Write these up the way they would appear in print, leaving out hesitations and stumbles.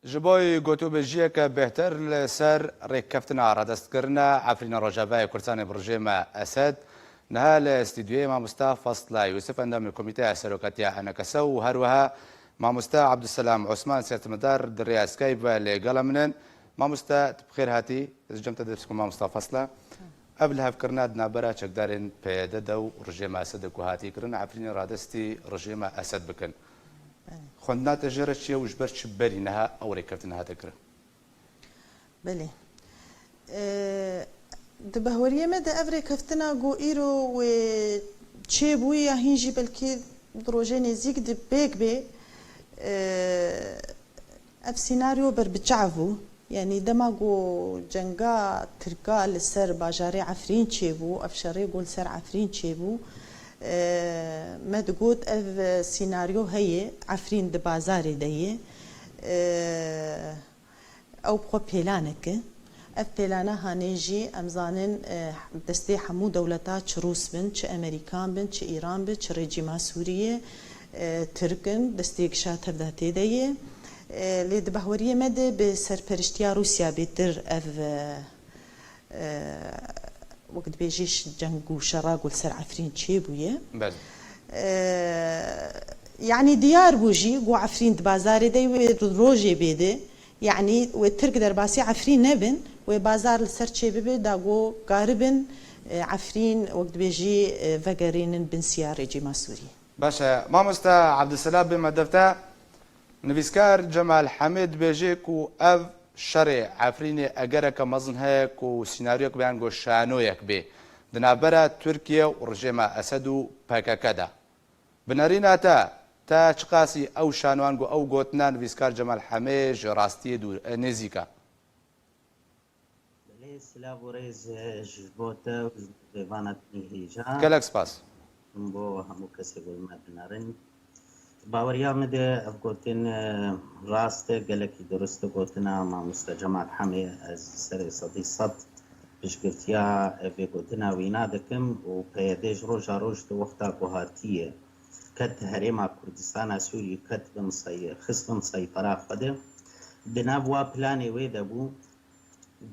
جبوی گوتوبژیه که بهتر لسر ریکفتنا ردستکرنا عفرین رجبای کردستان برژیم اسد نها لاستدیوی مامستا فصل یوسف اندام کمیته سروکاتیا انکسو و هروها مامستا عبدالسلام عثمان سیاستمدار در ریاسکای و لگلمنن مامستا بخیر هاتی جمت درسكم مامستا فصله قبلها فكرنا دنا برا چقدارين بيددو رجيم اسد كوهاتي كرن عفرين رادستي رجيم اسد بكن خوندنا تجربة شيء وجبر شبرينها أو ركبتناها تكره. بله. دبهورية مدى أفري كفتنا جو إيرو و تشيبوي هنجي بلكي دروجيني زيك دبيك بي أف سيناريو بربتشعفو يعني دماغو جنگا تركا لسر باجاري عفرين تشيبو أف شري قول سر عفرين تشيبو ما تقول اف سيناريو هي عفرين د بازاري ديه او بخو بيلانك اف بيلانا هانيجي امزانن دستي حمو دولتات روس بن تش امريكان بن تش ايران بن تش ريجيما سوريه تركن دستي كشات هداتي ديه لي دبهوريه مد بسرپرشتيا روسيا بيتر اف وقت بيجيش جنگو شراق والسر عفرين تشيبويه بله يعني ديار بوجي قو عفرين بازاري دي روجي بيدي يعني وترك درباسي عفرين نبن وبازار السر تشيبي دا قو قاربن عفرين وقت بيجي فقرين بن سياري جي ماسوري باشا مامستا عبد السلام بن مدفتا نفيسكار جمال حميد بيجيك و اف شرع عفريني اجرك مزن هيك وسيناريوك بيان جو شانويك بي دنابرا تركيا ورجيم اسد باكاكادا بنارينا تا تشقاسي او شانوان جو او غوتنان فيسكار جمال حميج راستي دو نيزيكا سلاو ريز جبوتا وزبانات نيجا كلاكس باس بو همو كسي ما بنارن باوريا مده افغوتين راسته گلكي درست گوتنا ما مستجمع حمي از سر صدي صد بشكرتيا في گوتنا وينا دكم و بيدج روجا روج وقتا قهاتيه كت هريما كردستان سوري كت بمصي خصم سيطرة خده بنابوا بلاني ويدبو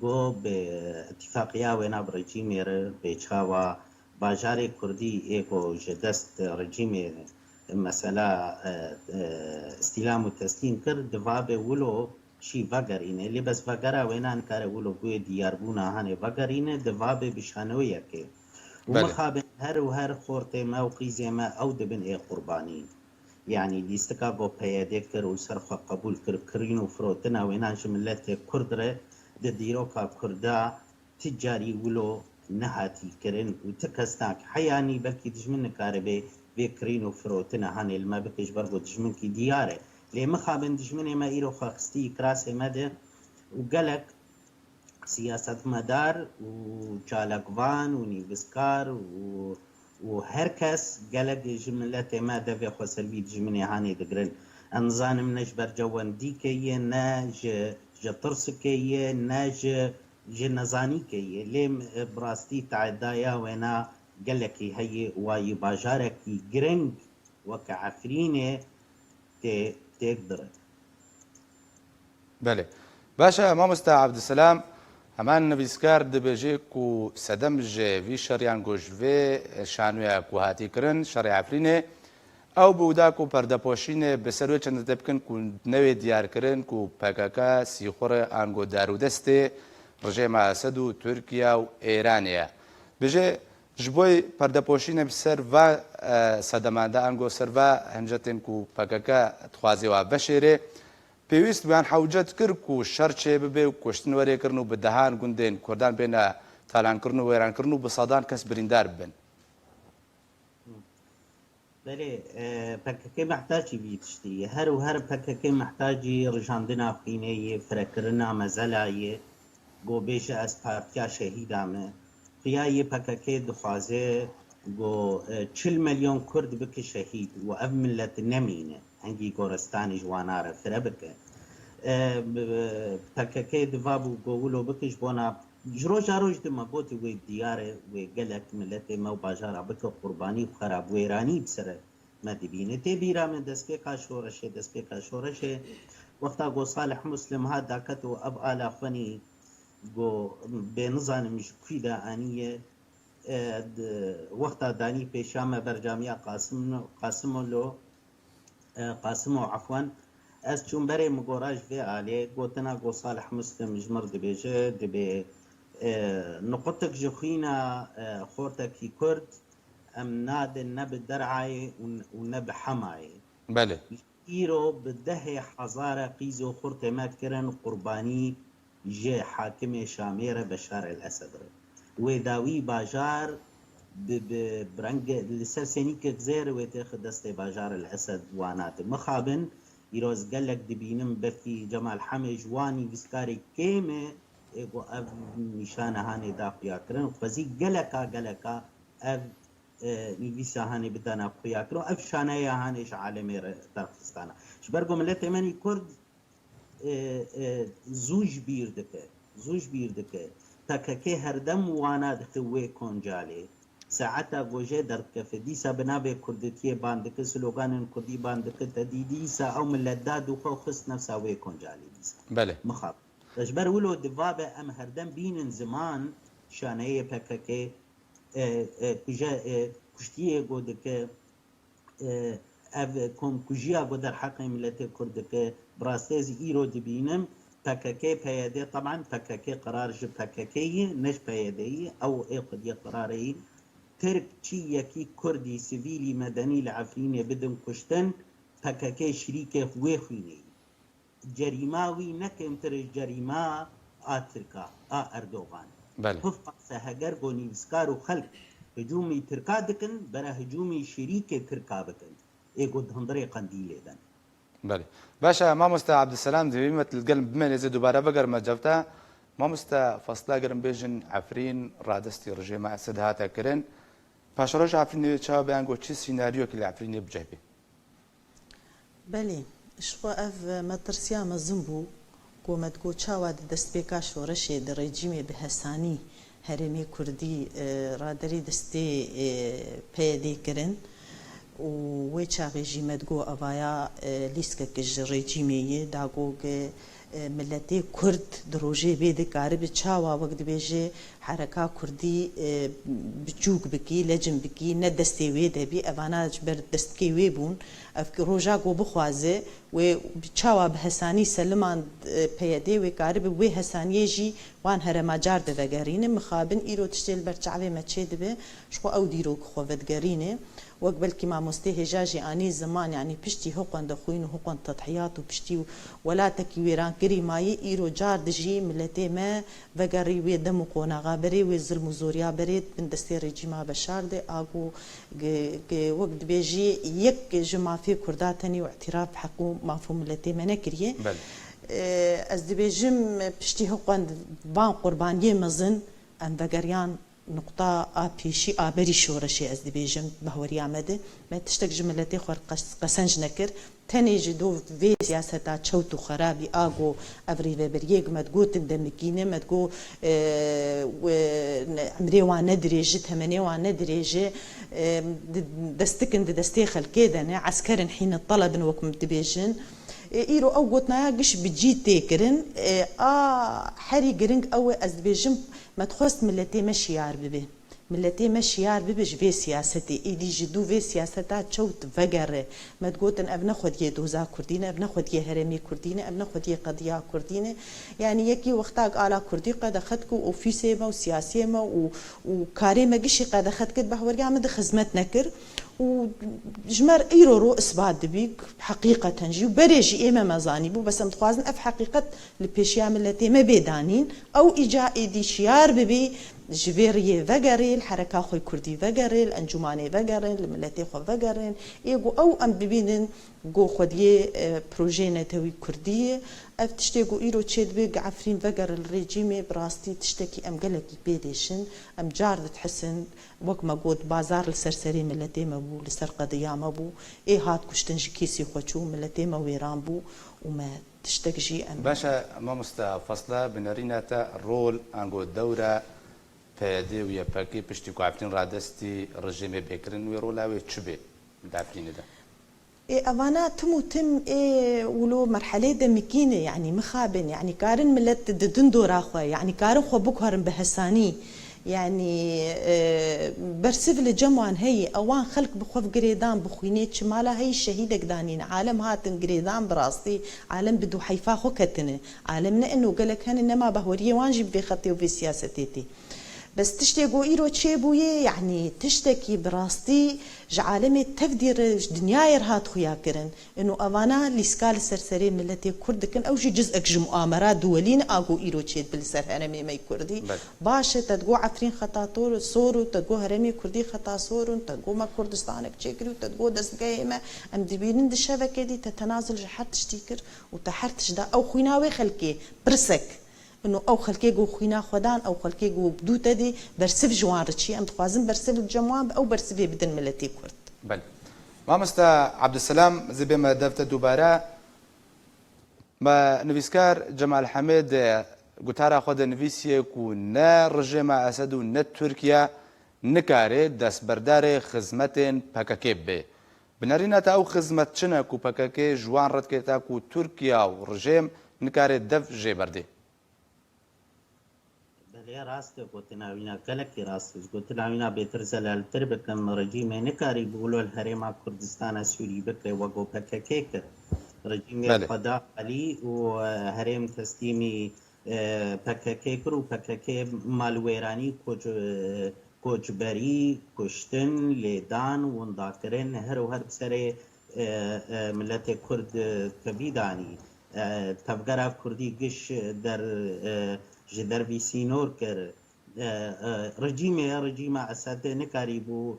جو باتفاقيا وينا برجيمير بيچاوا باجاري كردي ايكو جدست رجيمير مثلا استلام وتسليم كرد دفابه ولو شي فقرينه اللي بس فقرا وينان كاره ولو بو دياربونا هاني فقرينه دفابه بشانويه كي ومخابن هر وهر خورتي ما وقيزي ما او دبن اي قربانين يعني ليستكابو بيادي كر وسرخ قبول كرينو فروتنا وينان شملت كردره ديروكا كردا تجاري ولو نهاتي كرن وتكستاك حياني بلكي دجمن كاربي بكرينو فروتنا هاني الما بكش برغو دجمن كي دياره لي مخابن دجمن ما ايرو خاستي كراسي مده وقالك سياسة مدار وجالكفان ونيفسكار وهركس قالك جملته ما دفع خسربي دجمن هاني دقرن انظان منش برجوان ديكي ناج جترسكي ناج جنزاني كي ليم براستي تعدايا وينا قال لك هي واي باجارك جرينج وكعفرينه تقدر بله باشا مامستا عبد السلام همان نفيسكار دبيجيك و سدمج في شريان گوش في شانويا كو هاتي كرن شرع عفرينه او بوداكو پردپوشين بسروي چند تبكن كو نوي ديار كرن كو پاكاكا سيخور انگو دارو دسته رجيم اسد تركيا و ايرانيا بيجي جبوي پردپوشين بسر و صدمانده انگو سر و هنجتن كو پاكاكا تخوازي و بشيره پێویست بیان حوجەت کرد و شەرچێ ببێ و کوشتن وەرێکردن و بەدەهان گوندێن کوردان بێنە تالانکردن و وێرانکردن و بە سەدان کەس بریندار بن. بله پەکەکەی محتاجی بیتشتی هەر و هەر پەکەکەی محتاجی ڕژاندنا قینەیە فرەکردنا مەزەلایە بۆ بێژە ئەس پارتیا شەهیدامە قیایە پەکەکەی دخوازێ بۆ 40 ملیۆن کورد بکە شەهید و ئەف ملەت نەمینە هەنگی گۆرستانی جوانارە فرە بکە پەکەکەی دوا بوو گۆولۆ بکەش بۆنا ژڕۆژا ڕۆژ دمە بۆتی وێ دیارە وێ گەلک ملەتێ مە و باژارە بکە قوربانی و خەراب وێرانی بسرە مە دبینە تێبیرا من دەستپێکا شۆڕەشێ وقتا گو صالح مسلم ها داکت و اب آلا خوانی گو بنظانمش كويدا آنیه وقتا دانی پیشام برجامیا قاسمو عفوا از چون بری مگوراج في آلی گوتنا گو صالح مسلم جمر دبیجه دبی نقطك جخينا خورتك كرد ام ناد نب درعي ونب حماي بله ايرو بده حزاره قيزو خورت ما كرن قرباني جي حاكم شامير بشار الاسد وداوي باجار برنج لسر سنيك جزير وتاخد دستي باجار الاسد وانات مخابن يروز قالك دبينم بفي جمال حمي جواني بسكاري كيمه ايگو اف نشانه هاني دا قياكرن فزي قلقا اف نيفيسا هاني بدانا قياكرن اف شانايا هانيش عالمي ترخستانا شبرقو ملت اماني كرد زوج بيردك تاكاكي هردم وانا دخوي كونجالي ساعتا بوجه درك فديسا بنابي كردتيه باندك سلوغان كردي باندك تديديسا او ملداد وخو خص نفسا وي كونجالي ديسا بله مخاط تجبر ولو دبابة ام هردم بين زمان شانه پککه کشتیه گودکه اف کم کجیا گو در حق ملت کردکه براستیز ایرو دبینم پککه پیاده طبعا پککه قرار جو پککه نش پیاده او ای قدیه قراره ترک چی یکی کردی سیویلی مدنی لعفرینه بدن کشتن پککه شریکه خوی جريماوي نكم ترى جريمة تركا أردوغان بله هفق سهجر بونيسكار وخلق هجومي تركا دكن برا هجومي شريك تركا بكن يقول هندري قنديل إذن بله باشا ما مستا عبد السلام دبيمة القلب بمن يزيد دوباره بقر ما جبتا ما مستا فصلا قرن بيجن عفرين رادستي رجيم أسد هاتا كرن باش رجع عفرين تشاو بيانجو تشي سيناريو كلي عفرين بجهبي بله شخوا اف مترسيا مزنبو قومت قو چاوا دست بيكا شورشي در ريجيمي بحساني هرمي كردي رادري دستي پيدي کرن و وی چا رژیمت گو اوایا لیسکه کج رژیمی داگو ملتی کرد دروجه بيد كارب چاوا وقت بيجي حركة كردي بجوك بكي لجن بكي ندستي وي دبي اوانا جبر دستكي وي بون اف روجا گو بخوازه و چاوا بحساني سلمان پيدي و كارب وي حسانيه جي وان هرما جار دغرين مخابن ايرو تشتل برچاوي مچه دبه شو او ديرو خوفدگرينه وقبل كما مستهجاجي اني زمان يعني بشتي حقن دخوين وحقن تضحيات وبشتي ولا تكي ويران كري ماي ايرو جار دجي ملتي ما وغري وي دم قونا غابري وي ظلم زوريا بريد من دستي رجيما بشار دي اغو وقت بيجي يك جما في كرداتني واعتراف حقو مفهوم ملتي ما نكريه از دبيجم بشتي حقن بان قربانيه مزن ام وغريان نقطة آبيشي آبري شورشي أزدي بيجم بهوري عمده ما تشتك جملتي خور قسنج نكر تاني جدو في سياسة تشوتو خرابي آغو أفري وبريق ما تقو تندمكينة ما تقو عمري وانا دريجة ثمانية وانا دريجة دستكن دستي خلقيدنا عسكرن حين الطلب وكم تبيجن إيرو أو قوتنا قش بتجي تيكرن حري قرنق أو أزبيجم ما تخص ملتي ماشي يار ببه ملتي ماشي يار ببه في سياستي إيدي جدو في سياستا تشوت فقر ما تقولن أبنا خد يدوزا كردينة أبنا خد يهرمي كردينة أبنا خد يقضيا كردينة يعني يكي وقتاق على كردي قد أخدكو وفيسي ما وسياسي ما وكاري ما قشي قد أخدك بحوري عمد خزمت نكر وجمر ايرو رو اثبات دبيك حقيقه جي بريجي ايما مزاني بو بس متخوازن اف حقيقه البيشيا ملتي ما بيدانين او اجا ايدي شيار ببي جفيريه فقري الحركه خوي كردي فقري الانجماني فقري الملتي خو فقري ايغو او ام ببينن جو خديه بروجي نتوي كرديه اف تشتيغو ايرو تشيد بيق عفرين فقر الريجيمي براستي تشتكي ام قالك بيديشن ام جارد تحسن وك ما قلت بازار السرسري ملتي ما بو لسر قضيه ما بو اي هات كشتنج كيسي خوچو ملتي ما ويران بو وما تشتكجي ام باشا ما مستفصله بنريناتا الرول انغو الدوره فادي ويا باكي بشتي كو عفرين رادستي رجيمي بكرن ويرولاوي تشبي دافلين ده أفانا تمو تم ولو مرحلة دمكينة يعني مخابن يعني كارن ملت دندو راخوة يعني كارن خو بكهرن بهساني يعني برسف لجمعان هي اوان خلق بخوف قريدان بخوينيت شمالا هي الشهيدة قدانين عالم هاتن قريدان براستي عالم بدو حيفا خو كتنه عالمنا انه قالك هن انما بهوريه وانجب في خطي وفي سياستيتي بس تشتكوا إيرو تشيبوية يعني تشتكي براستي جعالمي تفدير دنيا يرهات خويا كرن إنه أفانا لسكال سرسري ملتي كرد كن أو شي جزء أكج مؤامرات دولين أقو إيرو تشيد بالسر هرمي ماي كردي باشا تدقو عفرين خطا طور صورو تدقو هرمي كردي خطا صورو تدقو ما كردستانك تشكري تدقو دست قايمة أم دبينن دشبكة دي تتنازل جحر تشتيكر وتحرتش دا أو خويناوي خلكي برسك انه او خلكي جو خوينا خدان او خلكي جو بدو تدي برسف جوان رتشي ام تخوازم برسف الجموان او برسف بدن ملتي كرد بله مامستا عبد السلام زي بما دفت دوباره ما نفيسكار جمال حميد قتارا خود نفيسيه كو نا رجيم اسد نا تركيا نكاري داس بردار خدمتين باكاكيب بي بنارينا او خدمت چنا كو باكاكي جوان رد كيتا كو تركيا ورجيم نكاري دف جي بردي يا راست قلتنا وينا كلكي راست قلتنا وينا بيترزل التربك لما رجيم نكاري بيقولوا الهريمة كردستان سوري بكري وقو بكاكيك رجيم القضاء علي وهريم تسليمي بكاكيكر وبكاكي مالويراني كوجبري كشتن ليدان ونداكرين هر وهر بسري ملت كرد كبيداني تفقرا كردي قش در جدر بي سينور كر رجيم اسد نكاري بو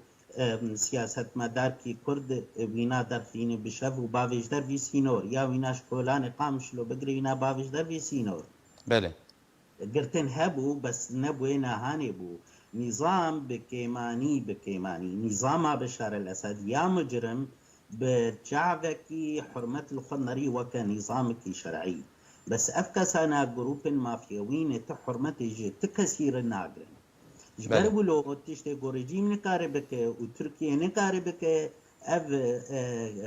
سياست مدار كي كرد وينا در فين بشف وباوش در بي سينور يا ويناش كولان قامش لو بقري وينا باوش در بي سينور بله قرتن هبو بس نبوينا هاني بو نظام بكيماني نظام بشار الاسد يا مجرم بجعبكي حرمة الخنري وكنظامك شرعي بس أفكاسانا جروب مافياوين تحرمتي تكسير الناقرين جبروا لو تشتي رجيم نكاربك وتركيا نكاربك أف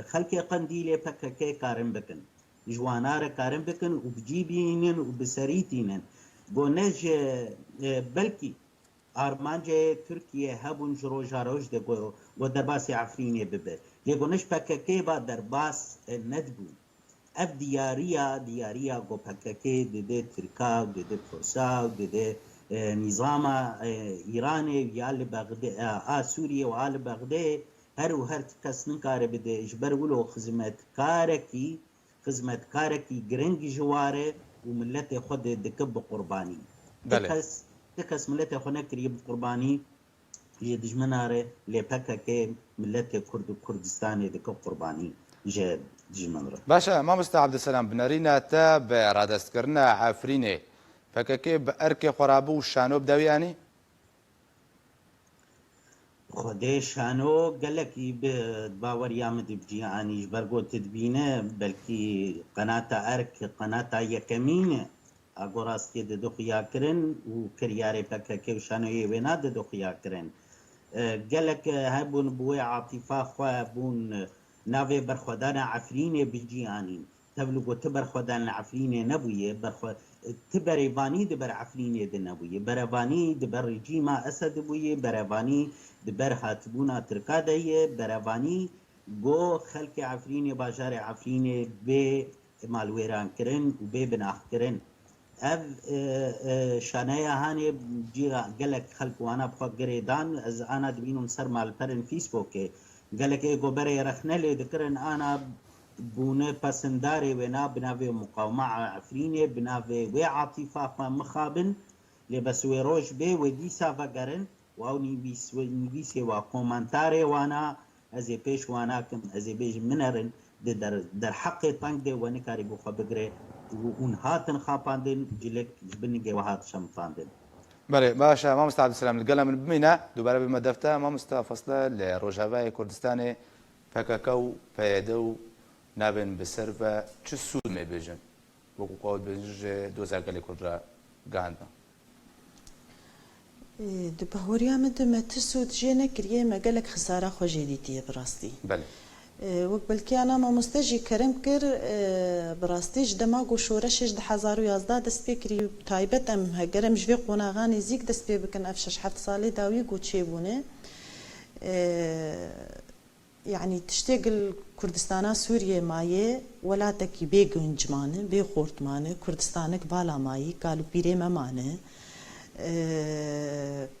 خلقي قنديلة بككي كارم بكن جوانار كارم بكن وبجيبينن وبسريتينن بونج بلكي أرمانجة تركيا هبون جروجاروج دقو ودرباس عفريني ببه ليقونش بككي با درباس ندبو اف دياريا جو بككي دي تركا دي فرسا دي نظام ايراني يال بغداد سوريا وال بغداد هر كسن كار بده اجبر ولو خدمت كاركي جرنج جواره وملته خد دكب قرباني تكس ملته خنا كريب قرباني يدجمناره لبككي ملته كردستان دكب قرباني جد باشا مامستا عبد السلام بنارينا تا برادستكرنا عفريني فككي بأركي خرابو شانو بدوياني خدي شانو قالك باور يامد بجياني برغو تدبينه بلكي قناة أرك قناة يكمين أقوراس كي دو خياكرن وكرياري فككي وشانو يوينا دو خياكرن قالك هبون بوي عاطفة خوابون ناوي برخودان عفريني بجياني تبلغو تبرخودان عفريني نبوية تبريباني دبر عفريني دنبوية بريباني دبر رجيما أسد بوية بريباني دبر هاتبونا تركادية بريباني جو خلق عفريني باجار عفريني بي مالويران كرن وبي بناخ كرن اف شانايا هاني جيغا قلق خلق وانا بخوك قريدان از انا دبينو سر مال برن فيسبوكي قالك ايقو بري رخنا لي ذكرن انا بونه بسنداري ونا بنافي مقاومة عفريني بنافي وي عاطفة مخابن لبسوي روش بي ودي سافا قرن واو نبيسي وكومنتاري وانا ازي بيش وانا كم ازي بيش منرن در حقي طنق دي ونكاري بوخا بقري ونهاتن خاباندن جلك جبني وهات شمطاندن بله باشا مامستا عبد السلام القلم من بمينا دوباره بما دفتا مامستا فصله لروجافاي كردستان فككو فيدو نابن بسرفا چه سود می بيجن وكو قاود بيج دوزا قالي كردرا غاندا دبهوريا مد ما تسود جينا كريه ما قالك خساره خو جديديه براستي بله وەک بەلکیانە مامۆستەژی کەرم کرد بڕاستیش دەماگ و شۆرەشش 2011 دەست پێ کردی و تایبەت ئەم هەگەرم ژێ قۆناغانی زیک دەست پێ بکەن ئەف 6-7 ساڵی داوی گو چێبوونێ یعنی تشتێگل کوردستانە سووریە مایێ وەلاتێکی بێ گونجمانە بێ خۆرتمانە کوردستانێک بالا مایی کالوپیرێ مەمانە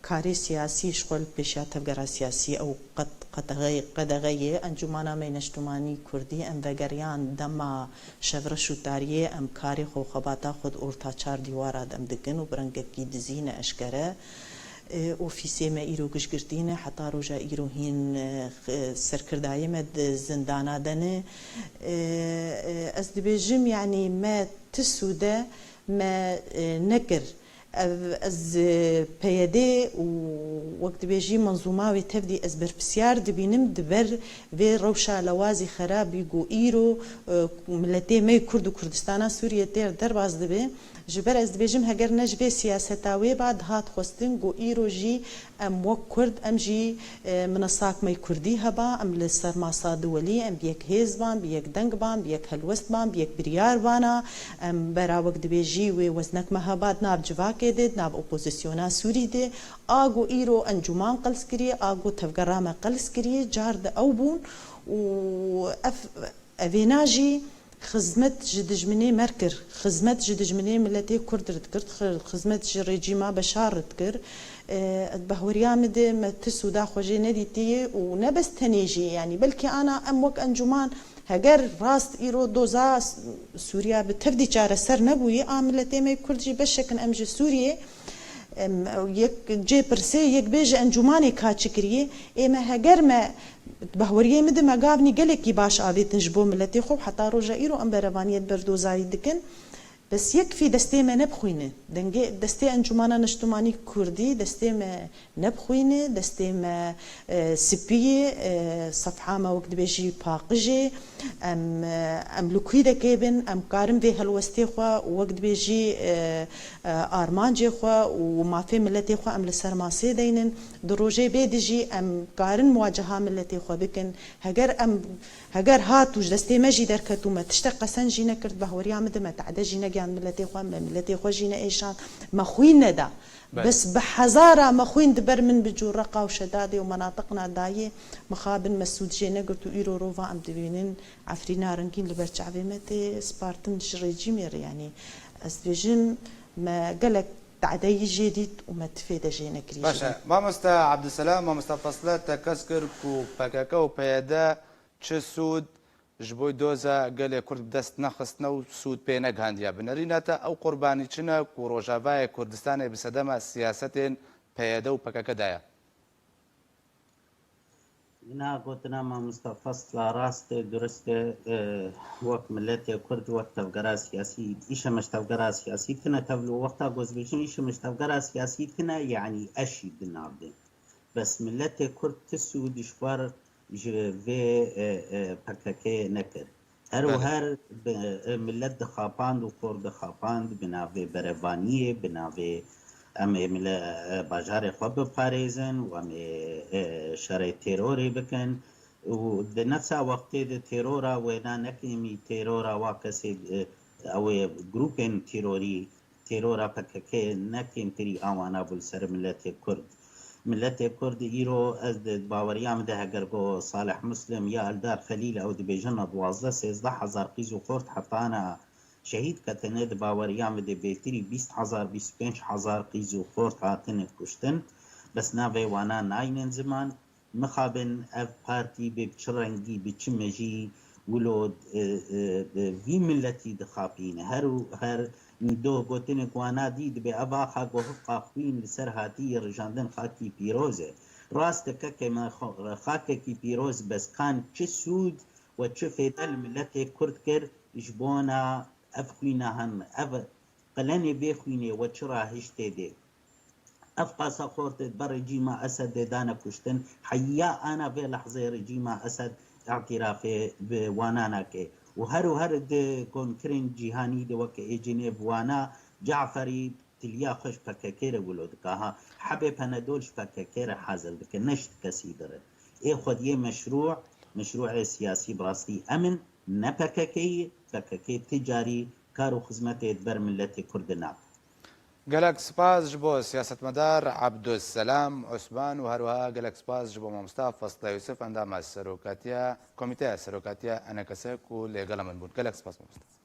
کارێ سیاسی شغل پێشیا تەبگەرا سیاسی ئەو قەدەغەیە ئەنجومانامەی نەشتومانی کوردی ئەم بەگەریان دەما شەڤرە شوتاریە ئەم کاری خۆخەباتا خۆت ئۆرتا چار دیوارا دەم دکن و برەنگەکی دزینە ئەشکەرە ئۆفیسێمە ئیرۆ گشتگرتینە حتا ڕۆژە ئیرۆهین سەرکردایەمە زندانادەنێ ئەس دەبێژم یعنی مە تسوودە مە نەکرد ئەز پەیەدێ و وەک دەبێژی منزوماوی تەفدی ئەس بەرپرسیار دەبینم دبەر vê rewşa lewazî xerabî got îro milletê me Kurd û Kurdistana Sûriye têr derbas dibe ji ber ez dibêjim heger ne ji vê siyaseta wê ba dihat xwestin got îro jî em wek Kurd em jî minesak me Kurdî heba em li ser masa diwelî em bi yek hêz ban bi yek deng ban bi yek helwest ban bi yek biryar bana em bera wek dibêjî wê weznek me heba nav civakê de nav opozisyona Sûrî de a got îro encûman qels kiriye a got tevgera me qels kiriye car de ew bûn û evêna jî خزمت ji dijminê merkir xizmet ji dijminê milletê Kurd dikir xizmet ji rejîma Beşar dikir behweriya me de me ti sûda xwejê nedîtiye û ne bes tenê jî yani belkî ana em wek encûman heger rast îro doza Sûriya bi tevdî çareser nebûyê a milletê me Kurd jî beşekin em ji Sûriyê yek cê pirsê yek bê ji encûmanê kaçî kiriye ême heger me بهورية مد ما قابني قالك باش عاديت نجبو ملتي خو حتى رجع إيرو أم بربانية بردوزاي دكن بس يكفي دستي ما نبخوينه دنجي دستي أنجمانا نشتماني كردي دستي ما نبخوينه دستي ما سبية صفحة ما وقت بيجي باقجي أم لكويدة كيبن أم كارم في هالوستي خوا وقت بيجي آرمانجي خوا وما في ملتي خوا أم لسر ما سيدينن دروجي بيدجي أم كارن مواجهة ملتي خوا بكن هجر هات وج دستي ما جي دركتو ما تشتق سنجي نكرت بهوريا مد ما تعدى جينا جان ملتي خوا ملتي خوا جينا ايشان ما خوينا دا بس بحزارة ما خوين دبر من بجورقة وشدادي ومناطقنا داية مخابن مسود جينا قلتو ايرو روفا ام دبينين عفرينا رنكين لبرشعبي متي سبارتن ريجيمير يعني اسبيجن ما قالك تعدي جديد وما تفيد جينا كريش باشا مامستا عبد السلام مامستا فصلات تكسكر كو باكاكا وبيادا چه سود جبوی دوزا گله کرد دست نخستنه و سود پی نگهاندیا بنریناتا او قربانی چنه کو روجاوای کردستان بسدم سیاستین پیاده و پکک دایا اینا گوتنا ما مستفصل راست درست وقت ملت کرد وقت تفگرا سیاسی ایش مش تفگرا سیاسی کنه تبلو وقتا گوز بیشن ایش مش تفگرا سیاسی کنه یعنی اشی دنابده بس ملت کرد تسود شوار جوی پککه نکرد هر و هر ملت دخاباند و خور دخاباند بناوی بروانیه بناوی امی مل باجار خواب پاریزن و امی شرع تیروری بکن و ده نفسا وقتی ده تیرورا و نا نکیمی تیرورا واکسی او گروپین تیرورا پککه نکیم تری آوانا بول سر ملت کرد ملت کرد ایرو از باوریام ده اگر گو صالح مسلم یا الدار خلیل او دبیجن 12-13,000 قیزو خورد حتی انا شهید کتنه ده باوریام ده بیتری 20,000-25,000 قیزو خورد هاتنه کشتن بس ناوی وانا ناینن زمان مخابن اف پارتی به بچرنگی بچمجی ولود وی ملتی دخابین هر دو گوتن گوانا دید به ابا خاک و حقا خوین لسر هاتی رجاندن خاکی پیروزه راست که ما خاکی پیروز بس کان چه سود و چه فیدل ملت کرد کرد جبونا اف خوینا هن اف قلنی بی خوینه و چرا هشته ده اف قاسا خورت بر رجیم اسد دانا کشتن حیا انا في لحظه رجیم اسد اعترافه بوانانا که وهر ده كونكرين جهاني ده وك جنيف وانا جعفري تليا خش فككيره ولود كها حبي بنادول فككيره حازل دك نشت كسيدره اي خد يه مشروع مشروع سیاسی براستی ئەمن نەپەکەکەی تجاری کار و خزمەتێت بەر ملەتی کورد ناو. گەلک سپاس ji bo siyasetmedar Abdüselam Osman û herwiha gelek spas ji bo mamosta Fasla Yusuf endama serokatiya Komîteya Serokatiya Enekesek û lêgela min bûn. Gelek spas mamosta.